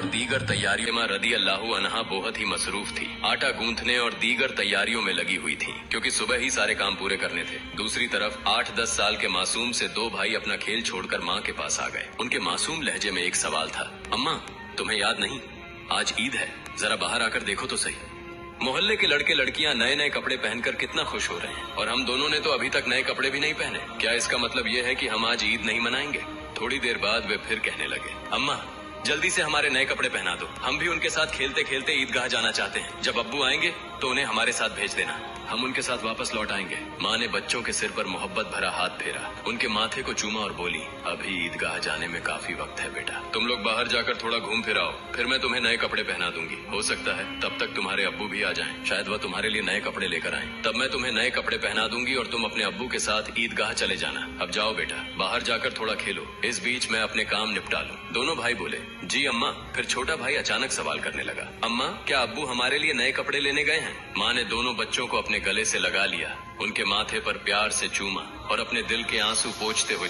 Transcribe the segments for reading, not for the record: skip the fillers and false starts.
दीगर तैयारियों में रदी अल्लाहु अन्हा बहुत ही मसरूफ थी। आटा गूंथने और दीगर तैयारियों में लगी हुई थी, क्योंकि सुबह ही सारे काम पूरे करने थे। दूसरी तरफ 8-10 साल के मासूम से दो भाई अपना खेल छोड़कर माँ के पास आ गए। उनके मासूम लहजे में एक सवाल था, अम्मा तुम्हें याद नहीं, आज ईद है, जरा बाहर आकर देखो तो सही। मोहल्ले के लड़के लड़कियां नए नए कपड़े पहनकर कितना खुश हो रहे हैं, और हम दोनों ने तो अभी तक नए कपड़े भी नहीं पहने। क्या इसका मतलब ये है कि हम आज ईद नहीं मनाएंगे? थोड़ी देर बाद वे फिर कहने लगे, अम्मा जल्दी से हमारे नए कपड़े पहना दो, हम भी उनके साथ खेलते खेलते ईदगाह जाना चाहते हैं। जब अब्बू आएंगे तो उन्हें हमारे साथ भेज देना, हम उनके साथ वापस लौट आएंगे। माँ ने बच्चों के सिर पर मोहब्बत भरा हाथ फेरा, उनके माथे को चूमा और बोली, अभी ईदगाह जाने में काफी वक्त है बेटा, तुम लोग बाहर जाकर थोड़ा घूम फिर आओ, फिर मैं तुम्हें नए कपड़े पहना दूंगी। हो सकता है तब तक तुम्हारे अब्बू भी आ जाएं, शायद वह तुम्हारे लिए नए कपड़े लेकर आएं, तब मैं तुम्हें नए कपड़े पहना दूंगी और तुम अपने अब्बू के साथ ईदगाह चले जाना। अब जाओ बेटा, बाहर जाकर थोड़ा खेलो, इस बीच मैं अपने काम निपटा लूं। दोनों भाई बोले, जी अम्मा। फिर छोटा भाई अचानक सवाल करने लगा, अम्मा क्या अब्बू हमारे लिए नए कपड़े लेने गए हैं? माँ ने दोनों बच्चों को अपने गले से लगा लिया, उनके माथे पर प्यार से चूमा और अपने दिल के आंसू पोंछते हुए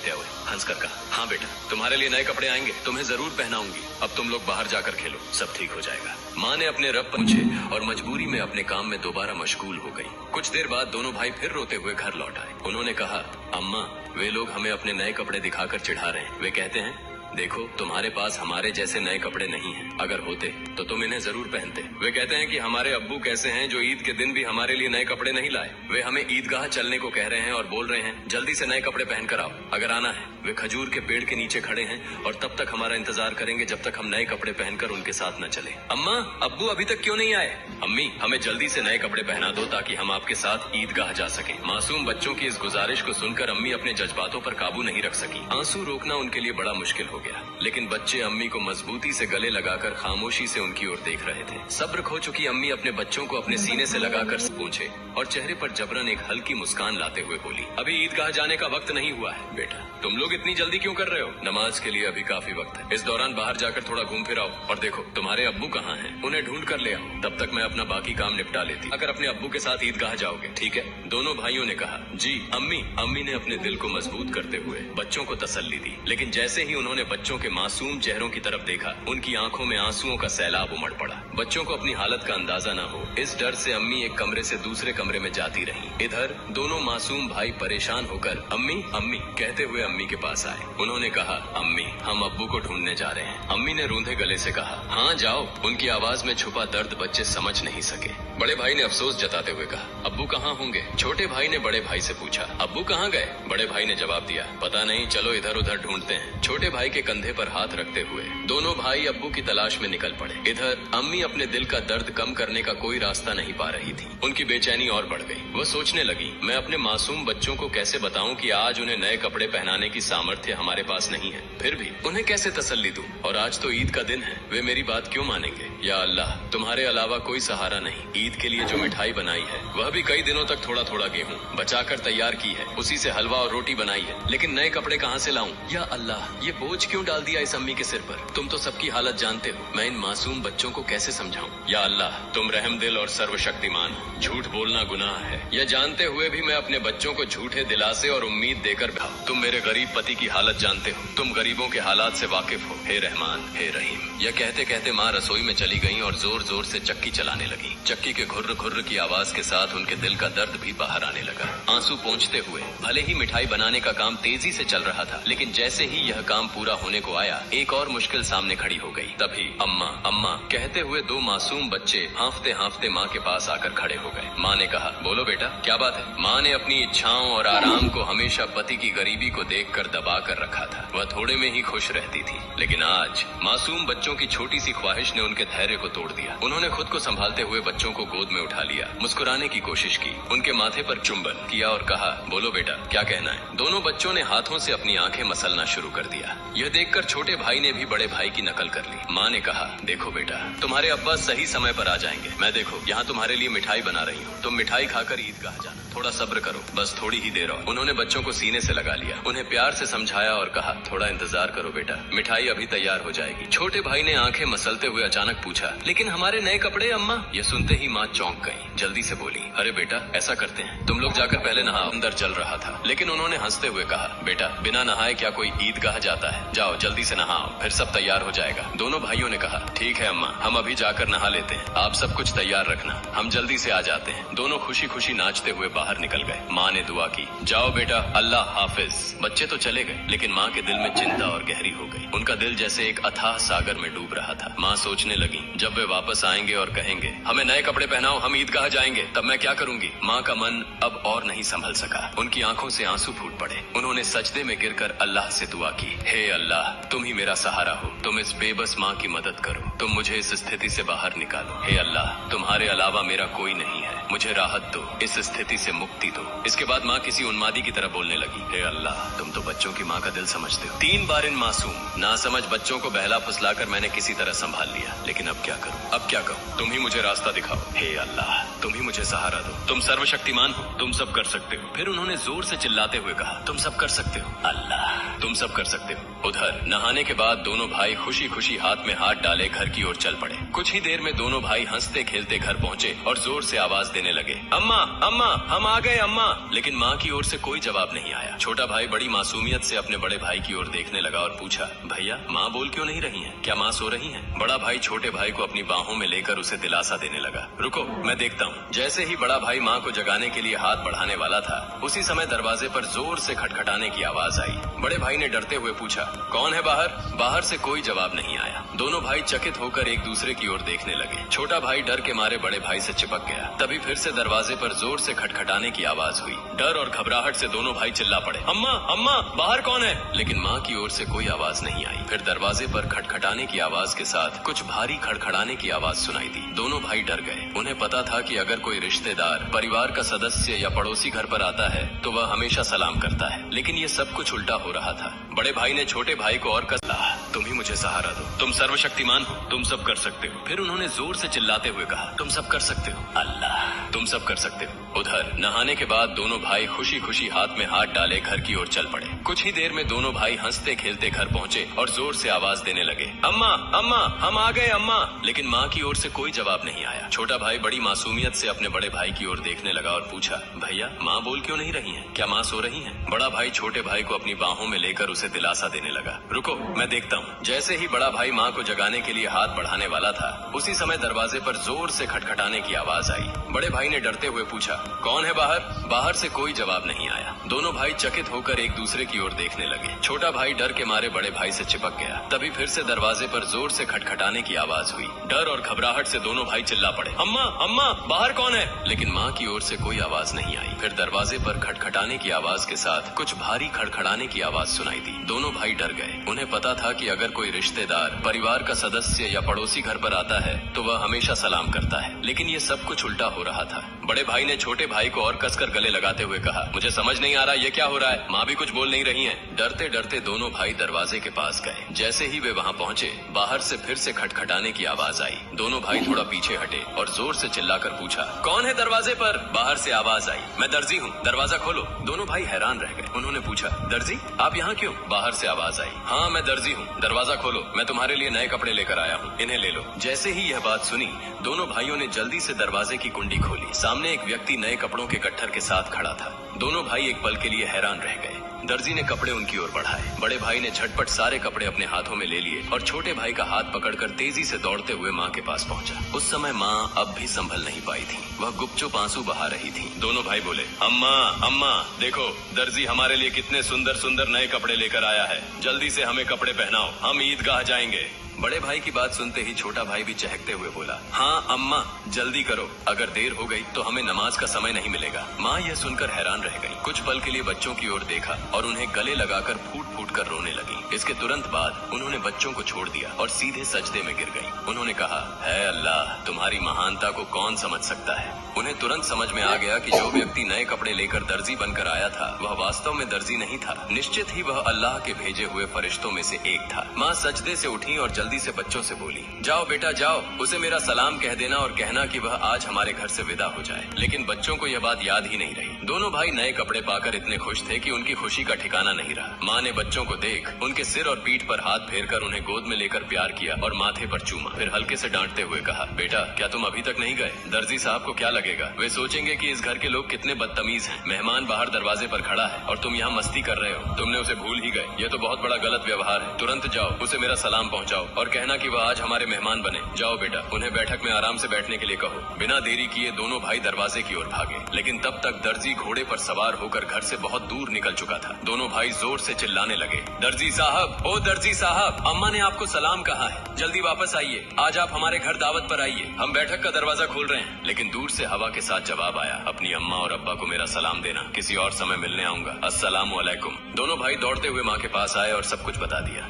हंसकर कहा, हाँ बेटा तुम्हारे लिए नए कपड़े आएंगे, तुम्हें जरूर पहनाऊंगी। अब तुम लोग बाहर जाकर खेलो, सब ठीक हो जाएगा। माँ ने अपने रब पूछे और मजबूरी में अपने काम में दोबारा मशगूल हो गई। कुछ देर बाद दोनों भाई फिर रोते हुए घर लौट आए। उन्होंने कहा, अम्मा वे लोग हमें अपने नए कपड़े दिखाकर चिढ़ा रहे हैं। वे कहते हैं, देखो तुम्हारे पास हमारे जैसे नए कपड़े नहीं हैं, अगर होते तो तुम इन्हें जरूर पहनते। वे कहते हैं कि हमारे अब्बू कैसे हैं जो ईद के दिन भी हमारे लिए नए कपड़े नहीं लाए। वे हमें ईदगाह चलने को कह रहे हैं और बोल रहे हैं जल्दी से नए कपड़े पहनकर आओ, अगर आना है। वे खजूर के पेड़ के नीचे खड़े हैं और तब तक हमारा इंतजार करेंगे जब तक हम नए कपड़े पहनकर उनके साथ न चले। अम्मा अब्बू अभी तक क्यों नहीं आए? अम्मी हमें जल्दी से नए कपड़े पहना दो ताकि हम आपके साथ ईदगाह जा सके। मासूम बच्चों की इस गुजारिश को सुनकर अम्मी अपने जज्बातों पर काबू नहीं रख सकी। आंसू रोकना उनके लिए बड़ा मुश्किल हो गया, लेकिन बच्चे अम्मी को मजबूती से गले लगाकर खामोशी से उनकी ओर देख रहे थे। सब्र खो चुकी अम्मी अपने बच्चों को अपने सीने से लगाकर पूछे और चेहरे पर जबरन एक हल्की मुस्कान लाते हुए बोली, अभी ईदगाह जाने का वक्त नहीं हुआ है बेटा, तुम लोग इतनी जल्दी क्यों कर रहे हो? नमाज के लिए अभी काफी वक्त है। इस दौरान बाहर जाकर थोड़ा घूम फिर आओ, और देखो तुम्हारे अब्बू कहाँ हैं, उन्हें ढूंढ कर ले आओ, तब तक मैं अपना बाकी काम निपटा लेती। अगर अपने अब्बू के साथ ईदगाह जाओगे, ठीक है? दोनों भाइयों ने कहा, जी अम्मी। अम्मी ने अपने दिल को मजबूत करते हुए बच्चों को तसल्ली दी, लेकिन जैसे ही उन्होंने बच्चों के मासूम चेहरों की तरफ देखा, उनकी आंखों में आंसुओं का सैलाब उमड़ पड़ा। बच्चों को अपनी हालत का अंदाजा न हो, इस डर से अम्मी एक कमरे से दूसरे कमरे में जाती रही। इधर दोनों मासूम भाई परेशान होकर अम्मी अम्मी कहते हुए अम्मी के पास आए। उन्होंने कहा, अम्मी हम अब्बू को ढूंढने जा रहे हैं। अम्मी ने रूंधे गले से कहा, हाँ जाओ। उनकी आवाज में छुपा दर्द बच्चे समझ नहीं सके। बड़े भाई ने अफसोस जताते हुए कहा, अब्बू कहाँ होंगे? छोटे भाई ने बड़े भाई से पूछा, अब्बू कहाँ गए? बड़े भाई ने जवाब दिया, पता नहीं, चलो इधर उधर ढूंढते हैं। छोटे भाई के कंधे पर हाथ रखते हुए दोनों भाई अब्बू की तलाश में निकल पड़े। इधर अम्मी अपने दिल का दर्द कम करने का कोई रास्ता नहीं पा रही थी। उनकी बेचैनी और बढ़ गई। वो सोचने लगी, मैं अपने मासूम बच्चों को कैसे बताऊं कि आज उन्हें नए कपड़े पहनाने की सामर्थ्य हमारे पास नहीं है, फिर भी उन्हें कैसे तसल्ली दूं? और आज तो ईद का दिन है, वे मेरी बात क्यों मानेंगे? या अल्लाह तुम्हारे अलावा कोई सहारा नहीं। ईद के लिए जो मिठाई बनाई है वह भी कई दिनों तक थोड़ा थोड़ा गेहूं बचाकर तैयार की है, उसी से हलवा और रोटी बनाई है, लेकिन नए कपड़े कहाँ से लाऊं? या अल्लाह ये बोझ क्यों डाल दिया इस अम्मी के सिर पर? तुम तो सबकी हालत जानते हो, मैं इन मासूम बच्चों को कैसे समझाऊं? या अल्लाह तुम रहम दिल और सर्वशक्तिमान हो, झूठ बोलना गुनाह है, यह जानते हुए भी मैं अपने बच्चों को झूठे दिलासे और उम्मीद देकर तुम मेरे गरीब पति की हालत जानते हो, तुम गरीबों के हालात से वाकिफ हो, हे रहमान हे रहीम। यह कहते कहते माँ रसोई में चली गईं और जोर जोर से चक्की चलाने लगी। चक्की के घुर्र घुर्र की आवाज के साथ उनके दिल का दर्द भी बाहर आने लगा। आंसू पोंछते हुए भले ही मिठाई बनाने का काम तेजी से चल रहा था, लेकिन जैसे ही यह काम पूरा होने को आया, एक और मुश्किल सामने खड़ी हो गई। तभी अम्मा अम्मा कहते हुए दो मासूम बच्चे हांफते हांफते माँ के पास आकर खड़े हो गए। माँ ने कहा, बोलो बेटा क्या बात है? माँ ने अपनी इच्छाओं और आराम को हमेशा पति की गरीबी को देखकर दबा कर रखा था। वह थोड़े में ही खुश रहती थी, लेकिन आज मासूम बच्चों की छोटी सी ख्वाहिश ने उनके धैर्य को तोड़ दिया। उन्होंने खुद को संभालते हुए बच्चों को गोद में उठा लिया, मुस्कुराने की कोशिश की, उनके माथे पर चुंबन किया और कहा, बोलो बेटा क्या कहना है? दोनों बच्चों ने हाथों से अपनी आंखें मसलना शुरू कर दिया। यह देखकर छोटे भाई ने भी बड़े भाई की नकल कर ली। माँ ने कहा, देखो बेटा तुम्हारे अब्बा सही समय पर आ जाएंगे। मैं देखो यहाँ तुम्हारे लिए मिठाई बना रही हूँ, तुम मिठाई खाकर ईदगाह जाना, थोड़ा सब्र करो, बस थोड़ी ही देर और। उन्होंने बच्चों को सीने से लगा लिया, उन्हें प्यार से समझाया और कहा, थोड़ा इंतजार करो बेटा, मिठाई अभी तैयार हो जाएगी। छोटे भाई ने आंखें मसलते हुए अचानक पूछा, लेकिन हमारे नए कपड़े अम्मा? ये सुनते ही माँ चौंक गई, जल्दी से बोली, अरे बेटा ऐसा करते हैं, तुम लोग जाकर पहले नहाओ। अंदर चल रहा था, लेकिन उन्होंने हंसते हुए कहा, बेटा बिना नहाए क्या कोई ईदगाह जाता है? जाओ जल्दी से नहाओ, फिर सब तैयार हो जाएगा। दोनों भाइयों ने कहा ठीक है अम्मा, हम अभी जाकर नहा लेते हैं, आप सब कुछ तैयार रखना, हम जल्दी से आ जाते हैं। दोनों खुशी खुशी नाचते हुए बाहर निकल गए। माँ ने दुआ की, जाओ बेटा, अल्लाह हाफिज। बच्चे तो चले गए, लेकिन माँ के दिल में चिंता और गहरी हो गई। उनका दिल जैसे एक अथाह सागर में डूब रहा था। माँ सोचने लगी, जब वे वापस आएंगे और कहेंगे हमें नए कपड़े पहनाओ, हम ईदगाह जाएंगे, तब मैं क्या करूंगी। माँ का मन अब और नहीं संभल सका, उनकी आंखों से आंसू फूट पड़े। उन्होंने सजदे में गिरकर अल्लाह से दुआ की, हे अल्लाह, तुम ही मेरा सहारा हो, तुम इस बेबस माँ की मदद करो, तुम मुझे इस स्थिति से बाहर निकालो। हे अल्लाह, तुम्हारे अलावा मेरा कोई नहीं है, मुझे राहत दो, इस स्थिति से मुक्ति दो। इसके बाद माँ किसी उन्मादी की तरह बोलने लगी, हे अल्लाह, तुम तो बच्चों की माँ का दिल समझते हो। 3 बार इन मासूम नासमझ बच्चों को बहला फुसलाकर मैंने किसी तरह संभाल लिया, लेकिन अब क्या करूँ, अब क्या कहूँ। तुम ही मुझे रास्ता दिखाओ, हे अल्लाह, तुम ही मुझे सहारा दो, तुम सर्वशक्तिमान हो, तुम सब कर सकते हो। फिर उन्होंने जोर से चिल्लाते हुए कहा, तुम सब कर सकते हो अल्लाह, तुम सब कर सकते हो। उधर नहाने के बाद दोनों भाई खुशी खुशी हाथ में हाथ डाले घर की ओर चल पड़े। कुछ ही देर में दोनों भाई हंसते खेलते घर पहुँचे और जोर से आवाज देने लगे, अम्मा अम्मा, हम आ गए अम्मा। लेकिन माँ की ओर से कोई जवाब नहीं आया। छोटा भाई बड़ी मासूमियत से अपने बड़े भाई की ओर देखने लगा और पूछा, भैया माँ बोल क्यों नहीं रही हैं? क्या माँ सो रही हैं? बड़ा भाई छोटे भाई को अपनी बाहों में लेकर उसे दिलासा देने लगा, रुको मैं देखता हूँ। जैसे ही बड़ा भाई माँ को जगाने के लिए हाथ बढ़ाने वाला था, उसी समय दरवाजे पर जोर से खटखटाने की आवाज आई। बड़े भाई ने डरते हुए पूछा, कौन है बाहर? बाहर से कोई जवाब नहीं आया। दोनों भाई चकित होकर एक दूसरे की ओर देखने लगे। छोटा भाई डर के मारे बड़े भाई से चिपक गया। तभी फिर से दरवाजे पर जोर से खटखटाने की आवाज हुई। डर और घबराहट से दोनों भाई चिल्ला पड़े, अम्मा अम्मा, बाहर कौन है? लेकिन माँ की ओर से कोई आवाज नहीं आई। फिर दरवाजे पर खटखटाने की आवाज के साथ कुछ भारी खड़खड़ाने की आवाज सुनाई दी। दोनों भाई डर गए। उन्हें पता था कि अगर कोई रिश्तेदार, परिवार का सदस्य या पड़ोसी घर पर आता है तो वह हमेशा सलाम करता है, लेकिन ये सब कुछ उल्टा हो रहा था। बड़े भाई ने छोटे भाई को और कहा, तुम ही मुझे सहारा दो, तुम सर्वशक्तिमान हो, तुम सब कर सकते हो। फिर उन्होंने जोर से चिल्लाते हुए कहा, तुम सब कर सकते हो अल्लाह, तुम सब कर सकते हो। उधर नहाने के बाद दोनों भाई खुशी खुशी हाथ में हाथ डाले घर की ओर चल पड़े। कुछ ही देर में दोनों भाई हंसते खेलते घर पहुँचे और जोर से आवाज देने लगे, अम्मा अम्मा, हम आ गए अम्मा। लेकिन माँ की ओर से कोई जवाब नहीं आया। छोटा भाई बड़ी मासूमियत से अपने बड़े भाई की ओर देखने लगा और पूछा, भैया माँ बोल क्यों नहीं रही हैं? क्या माँ सो रही हैं? बड़ा भाई छोटे भाई को अपनी बाहों में लेकर उसे दिलासा देने लगा, रुको मैं देखता हूँ। जैसे ही बड़ा भाई माँ को जगाने के लिए हाथ बढ़ाने वाला था, उसी समय दरवाजे पर जोर से खटखटाने की आवाज आई। बड़े भाई ने डरते हुए पूछा, कौन है बाहर? बाहर से कोई जवाब नहीं आया। दोनों भाई चकित होकर एक दूसरे की ओर देखने लगे। छोटा भाई डर के मारे बड़े भाई से चिपक गया। तभी फिर से दरवाजे पर जोर से खटखटाने की आवाज हुई। डर और घबराहट से दोनों भाई चिल्ला पड़े, अम्मा अम्मा, बाहर कौन है? लेकिन माँ की ओर से कोई आवाज नहीं आई। फिर दरवाजे पर खटखटाने की आवाज के साथ कुछ भारी खड़खड़ाने की आवाज सुनाई दी। दोनों भाई डर गए। उन्हें पता था कि अगर कोई रिश्तेदार, परिवार का सदस्य या पड़ोसी घर पर आता है तो वह हमेशा सलाम करता है, लेकिन ये सब कुछ उल्टा हो रहा था। बड़े भाई ने छोटे भाई को और कसकर गले लगाते हुए कहा, मुझे समझ नहीं आ रहा ये क्या हो रहा है? माँ भी कुछ बोल नहीं रही है। डरते डरते दोनों भाई दरवाजे के पास गए। जैसे ही वे वहाँ पहुँचे, बाहर से फिर से खटखटाने की आवाज आई। दोनों भाई थोड़ा पीछे हटे और जोर से चिल्लाकर पूछा, कौन है दरवाजे पर? बाहर से आवाज आई, मैं दर्जी हूँ, दरवाजा खोलो। दोनों भाई हैरान रह गए। उन्होंने पूछा, दर्जी आप यहाँ क्यों? बाहर से आवाज आई, हाँ मैं दर्जी हूँ, दरवाजा खोलो, मैं तुम्हारे लिए नए कपड़े लेकर आया हूँ, इन्हें ले लो। जैसे ही यह बात सुनी, दोनों भाइयों ने जल्दी से दरवाजे की कुंडी खोली। सामने एक व्यक्ति नए कपड़ों के गट्ठर के साथ खड़ा था। दोनों भाई एक पल के लिए हैरान रह गए। दर्जी ने कपड़े उनकी ओर बढ़ाए। बड़े भाई ने झटपट सारे कपड़े अपने हाथों में ले लिए और छोटे भाई का हाथ पकड़कर तेजी से दौड़ते हुए माँ के पास पहुँचा। उस समय माँ अब भी संभल नहीं पाई थी। वह गुपचुप आंसू बहा रही थी। दोनों भाई बोले, अम्मा अम्मा, देखो दर्जी हमारे लिए कितने सुंदर सुंदर नए कपड़े लेकर आया है, जल्दी से हमें कपड़े पहनाओ, हम ईदगाह जाएंगे। बड़े भाई की बात सुनते ही छोटा भाई भी चहकते हुए बोला, हाँ अम्मा जल्दी करो, अगर देर हो गई तो हमें नमाज का समय नहीं मिलेगा। माँ यह सुनकर हैरान रह गई। कुछ पल के लिए बच्चों की ओर देखा और उन्हें गले लगाकर फूट फूट कर रोने लगी। इसके तुरंत बाद उन्होंने बच्चों को छोड़ दिया और सीधे सजदे में गिर गई। उन्होंने कहा, है अल्लाह, तुम्हारी महानता को कौन समझ सकता है। उन्हें तुरंत समझ में आ गया कि जो व्यक्ति नए कपड़े लेकर दर्जी बनकर आया था, वह वास्तव में दर्जी नहीं था। निश्चित ही वह अल्लाह के भेजे हुए फरिश्तों में से एक था। माँ सजदे से उठी और जल्दी से बच्चों से बोली, जाओ बेटा जाओ, उसे मेरा सलाम कह देना और कहना कि वह आज हमारे घर से विदा हो जाए। लेकिन बच्चों को यह बात याद ही नहीं रही। दोनों भाई नए कपड़े पाकर इतने खुश थे कि उनकी खुशी का ठिकाना नहीं रहा। माँ ने बच्चों को देख उनके सिर और पीठ पर हाथ फेरकर उन्हें गोद में लेकर प्यार किया और माथे पर चूमा। फिर हल्के से डांटते हुए कहा, बेटा क्या तुम अभी तक नहीं गए? दर्जी साहब को क्या लगेगा? वे सोचेंगे कि इस घर के लोग कितने बदतमीज हैं। मेहमान बाहर दरवाजे पर खड़ा है और तुम यहाँ मस्ती कर रहे हो। तुमने उसे भूल ही गए। यह तो बहुत बड़ा गलत व्यवहार है। तुरंत जाओ, उसे मेरा सलाम पहुँचाओ और कहना कि वह आज हमारे मेहमान बने। जाओ बेटा, उन्हें बैठक में आराम से बैठने के लिए कहो। बिना देरी किए दोनों भाई दरवाजे की ओर भागे, लेकिन तब तक दर्जी घोड़े पर सवार होकर घर से बहुत दूर निकल चुका था। दोनों भाई जोर से चिल्लाने लगे, दर्जी साहब, ओ दर्जी साहब, अम्मा ने आपको सलाम कहा है, जल्दी वापस आइए। आज आप हमारे घर दावत पर आइए, हम बैठक का दरवाजा खोल रहे हैं। लेकिन दूर से हवा के साथ जवाब आया, अपनी अम्मा और अब्बा को मेरा सलाम देना, किसी और समय मिलने आऊंगा। अस्सलामु अलैकुम। दोनों भाई दौड़ते हुए माँ के पास आए और सब कुछ बता दिया।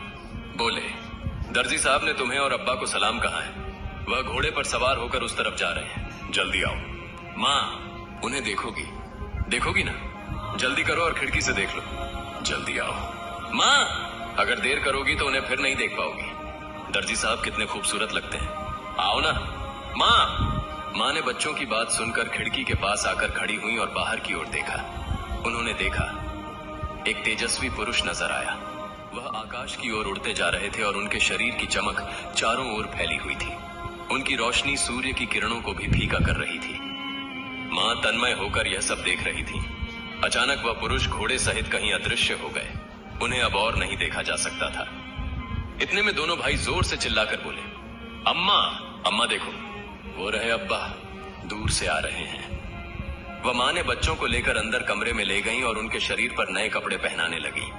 बोले, दर्जी साहब ने तुम्हें और अब्बा को सलाम कहा है। वह घोड़े पर सवार होकर उस तरफ जा रहे हैं, जल्दी आओ। माँ, उन्हें देखोगी ना? जल्दी करो और खिड़की से देख लो। जल्दी आओ। माँ, अगर देर करोगी तो उन्हें फिर नहीं देख पाओगी। दर्जी साहब कितने खूबसूरत लगते हैं, आओ ना। माँ ने बच्चों की बात सुनकर खिड़की के पास आकर खड़ी हुई और बाहर की ओर देखा। उन्होंने देखा एक तेजस्वी पुरुष नजर आया। वह आकाश की ओर उड़ते जा रहे थे और उनके शरीर की चमक चारों ओर फैली हुई थी। उनकी रोशनी सूर्य की किरणों को भी फीका कर रही थी। माँ तन्मय होकर यह सब देख रही थी। अचानक वह पुरुष घोड़े सहित कहीं अदृश्य हो गए। उन्हें अब और नहीं देखा जा सकता था। इतने में दोनों भाई जोर से चिल्लाकर बोले, अम्मा, अम्मा देखो, वो रहे अब्बा, दूर से आ रहे हैं। वह माँ ने बच्चों को लेकर अंदर कमरे में ले गई और उनके शरीर पर नए कपड़े पहनाने लगी।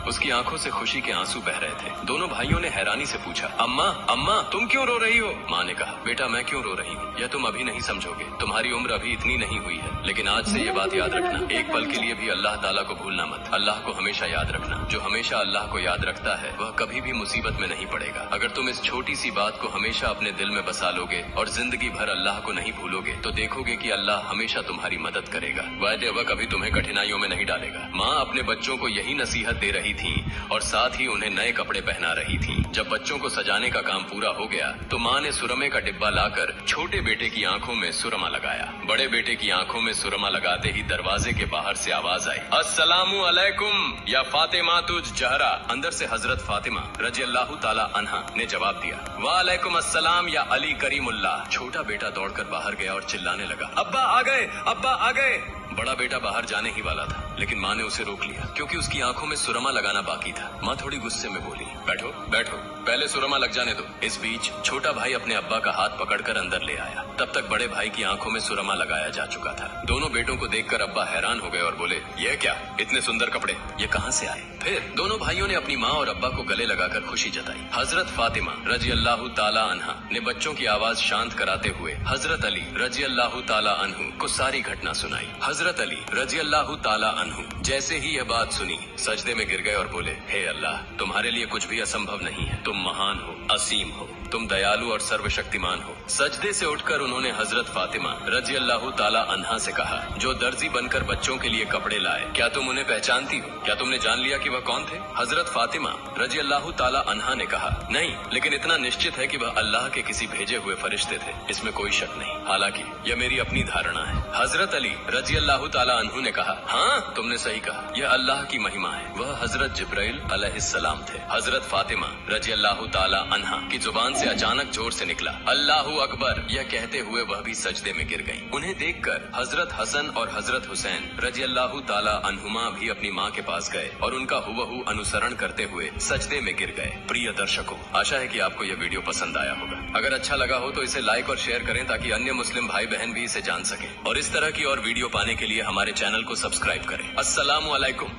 उसकी आंखों से खुशी के आंसू बह रहे थे। दोनों भाइयों ने हैरानी से पूछा, अम्मा, अम्मा तुम क्यों रो रही हो? माँ ने कहा, बेटा मैं क्यों रो रही हूँ, यह तुम अभी नहीं समझोगे। तुम्हारी उम्र अभी इतनी नहीं हुई है, लेकिन आज से ये बात याद रखना, एक पल के लिए भी अल्लाह ताला को भूलना मत। अल्लाह को हमेशा याद रखना। जो हमेशा अल्लाह को याद रखता है वह कभी भी मुसीबत में नहीं पड़ेगा। अगर तुम इस छोटी सी बात को हमेशा अपने दिल में बसा लोगे और जिंदगी भर अल्लाह को नहीं भूलोगे तो देखोगे कि अल्लाह हमेशा तुम्हारी मदद करेगा। वह कभी तुम्हें कठिनाइयों में नहीं डालेगा। माँ अपने बच्चों को यही नसीहत दे रही थी और साथ ही उन्हें नए कपड़े पहना रही थी। जब बच्चों को सजाने का काम पूरा हो गया तो माँ ने सुरमे का डिब्बा लाकर छोटे बेटे की आंखों में सुरमा लगाया। बड़े बेटे की आंखों में सुरमा लगाते ही दरवाजे के बाहर से आवाज आई, अस्सलामु अलैकुम या फातिमा तुझ जहरा। अंदर से हजरत फातिमा रजी अल्लाह ताला अन्हा ने जवाब दिया, वालेकुम अस्सलाम या अली करीमुल्लाह। छोटा बेटा दौड़कर बाहर गया और चिल्लाने लगा, अब्बा आ गए, अब्बा आ गए। बड़ा बेटा बाहर जाने ही वाला था, लेकिन माँ ने उसे रोक लिया क्योंकि उसकी आंखों में सुरमा लगाना बाकी था। माँ थोड़ी गुस्से में बोली, बैठो बैठो, पहले सुरमा लग जाने दो। इस बीच छोटा भाई अपने अब्बा का हाथ पकड़कर अंदर ले आया। तब तक बड़े भाई की आंखों में सुरमा लगाया जा चुका था। दोनों बेटों को देखकर अब्बा हैरान हो गए और बोले, यह क्या, इतने सुंदर कपड़े, ये कहाँ से आए? फिर दोनों भाइयों ने अपनी माँ और अब्बा को गले लगाकर खुशी जताई। हजरत फातिमा रजी अल्लाह ताला अन्हा ने बच्चों की आवाज शांत कराते हुए हजरत अली रजी अल्लाह ताला अन्हु को सारी घटना सुनाई। हजरत अली रजी अल्लाह ताला अन्हु जैसे ही यह बात सुनी सजदे में गिर गए और बोले, हे अल्लाह, तुम्हारे लिए कुछ भी असंभव नहीं है। तुम महान हो, असीम हो, तुम दयालु और सर्वशक्तिमान हो। सजदे से उठकर उन्होंने हजरत फातिमा रजी अल्लाह ताला अन्हा से कहा, जो दर्जी बनकर बच्चों के लिए कपड़े लाए, क्या तुम उन्हें पहचानती हो? क्या तुमने जान लिया कि वह कौन थे? हजरत फातिमा रजी अल्लाह ताला अन्हा ने कहा, नहीं, लेकिन इतना निश्चित है कि वह अल्लाह के किसी भेजे हुए फरिश्ते थे, इसमें कोई शक नहीं। हालांकि यह मेरी अपनी धारणा है। हजरत अली रजी अल्लाह ताला अन्हु ने कहा, हाँ तुमने सही कहा, यह अल्लाह की महिमा है। वह हजरत जिब्राइल अलैहिस्सलाम थे। हजरत फातिमा रजी अल्लाह ताला अन्हा की जुबान से अचानक जोर से निकला, अल्लाहु अकबर। यह कहते हुए वह भी सजदे में गिर गईं। उन्हें देखकर हजरत हसन और हजरत हुसैन रजी अल्लाह ताला अन्हुमा भी अपनी माँ के पास गए और उनका हुबहू अनुसरण करते हुए सजदे में गिर गए। प्रिय दर्शकों, आशा है कि आपको यह वीडियो पसंद आया होगा। अगर अच्छा लगा हो तो इसे लाइक और शेयर करें ताकि अन्य मुस्लिम भाई बहन भी इसे जान सकें। और इस तरह की और वीडियो पाने के लिए हमारे चैनल को सब्सक्राइब करें। अस्सलामु अलैकुम।